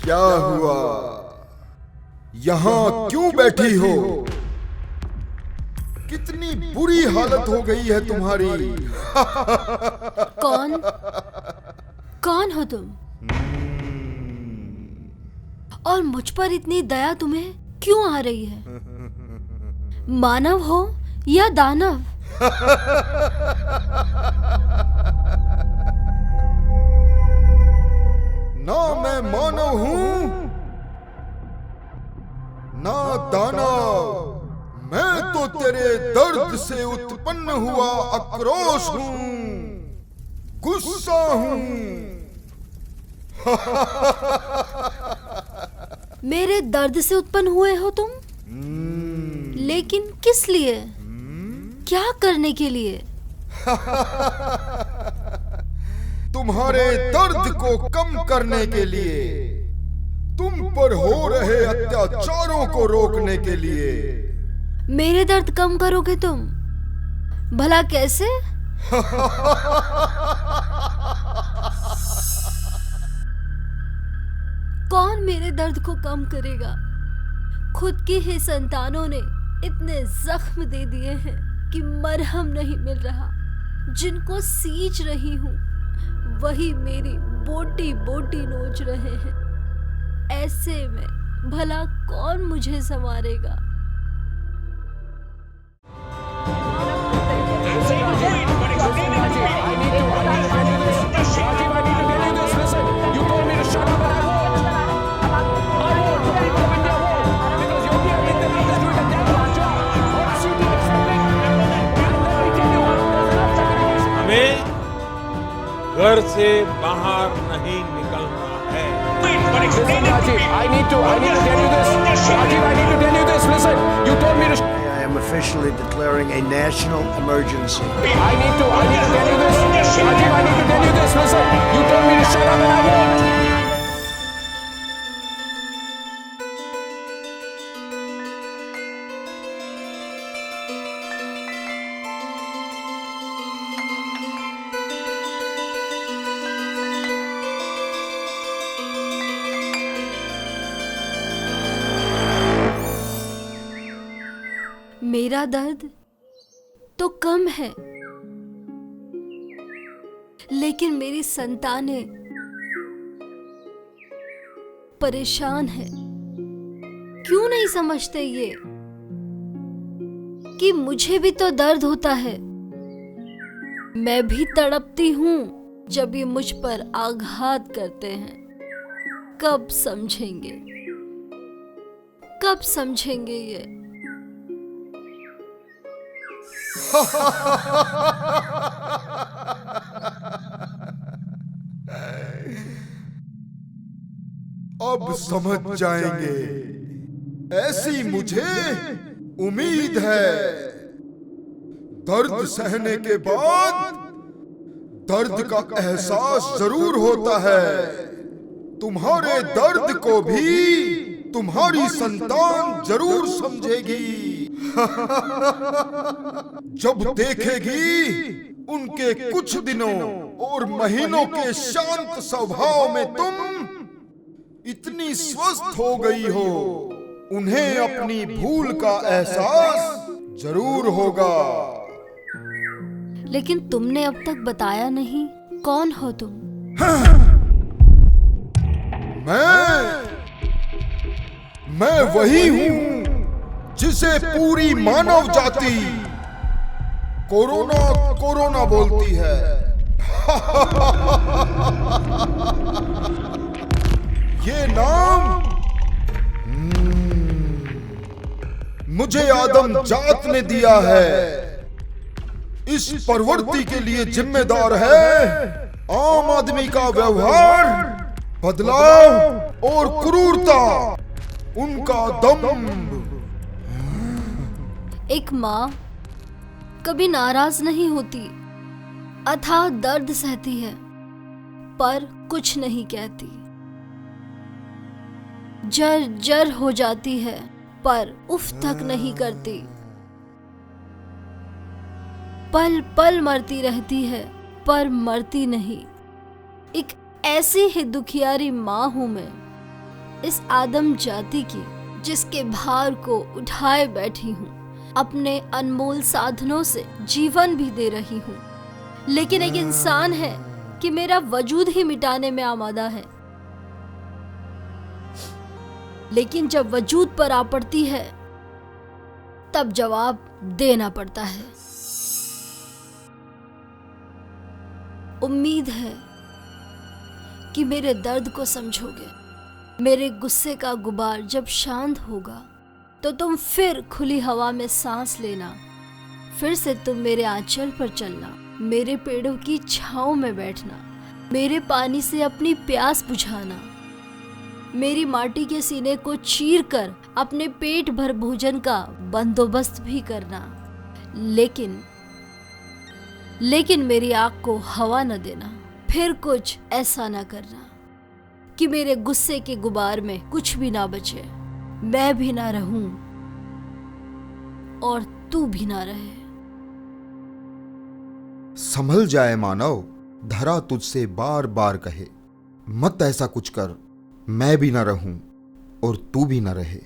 क्या हुआ? यहां क्यों बैठी हो? कितनी बुरी हालत हो गई है तुम्हारी। कौन हो तुम? और मुझ पर इतनी दया तुम्हें क्यों आ रही है? मानव हो या दानव? ना मैं मानव हूं ना दानव। मैं तो तेरे दर्द से उत्पन्न हुआ आक्रोश हूं, गुस्सा हूं। मेरे दर्द से उत्पन्न हुए हो तुम? लेकिन किस लिए? क्या करने के लिए? तुम्हारे दर्द को कम करने के लिए, तुम पर हो रहे अत्याचारों को रोकने के लिए। मेरे दर्द कम करोगे तुम? भला कैसे? कौन मेरे दर्द को कम करेगा? खुद की ही संतानों ने इतने जख्म दे दिए हैं कि मरहम नहीं मिल रहा। जिनको सींच रही हूँ वही मेरी बोटी बोटी नोच रहे हैं। ऐसे में भला कौन मुझे संवारेगा? घर से बाहर नहीं निकलना है। Listen, Rajiv, I need to tell you this. Rajiv, I need to tell you this. Listen, you told me to. I am officially declaring a national emergency. I need to tell you this. Rajiv, I need to tell you this. Listen, you told me to shut up and I won't. मेरा दर्द तो कम है, लेकिन मेरी संतानें परेशान है। क्यों नहीं समझते ये कि मुझे भी तो दर्द होता है? मैं भी तड़पती हूं जब ये मुझ पर आघात करते हैं। कब समझेंगे? कब समझेंगे ये? अब समझ जाएंगे, ऐसी मुझे उम्मीद है। दर्द सहने के बाद दर्द का एहसास जरूर होता है। तुम्हारे दर्द को भी तुम्हारी संतान जरूर समझेगी। जब देखेगी उनके कुछ दिनों और महीनों के शांत स्वभाव में तुम इतनी स्वस्थ हो गई हो, उन्हें अपनी भूल का एहसास जरूर होगा। लेकिन तुमने अब तक बताया नहीं, कौन हो तुम? मैं वही हूं जिसे पूरी मानव जाति कोरोना कोरोना बोलती है। ये नाम मुझे आदम जात ने दिया है। इस प्रवृत्ति के लिए जिम्मेदार है आम आदमी का व्यवहार, बदलाव और क्रूरता, उनका दम्भ। एक माँ कभी नाराज नहीं होती, अथाह दर्द सहती है पर कुछ नहीं कहती। जर जर हो जाती है पर उफ तक नहीं करती। पल पल मरती रहती है पर मरती नहीं। एक ऐसी ही दुखियारी माँ हूं मैं, इस आदम जाति की, जिसके भार को उठाए बैठी हूँ। अपने अनमोल साधनों से जीवन भी दे रही हूँ, लेकिन एक इंसान है कि मेरा वजूद ही मिटाने में आमादा है। लेकिन जब वजूद पर आ पड़ती है तब जवाब देना पड़ता है। उम्मीद है कि मेरे दर्द को समझोगे। मेरे गुस्से का गुबार जब शांत होगा तो तुम फिर खुली हवा में सांस लेना। फिर से तुम मेरे आंचल पर चलना, मेरे पेड़ों की छांव में बैठना, मेरे पानी से अपनी प्यास बुझाना, मेरी माटी के सीने को चीर कर अपने पेट भर भोजन का बंदोबस्त भी करना। लेकिन मेरी आग को हवा न देना। फिर कुछ ऐसा न करना कि मेरे गुस्से के गुबार में कुछ भी ना बचे, मैं भी ना रहूं और तू भी ना रहे। संभल जाए मानव, धरा तुझसे बार बार कहे, मत ऐसा कुछ कर, मैं भी ना रहूं और तू भी ना रहे।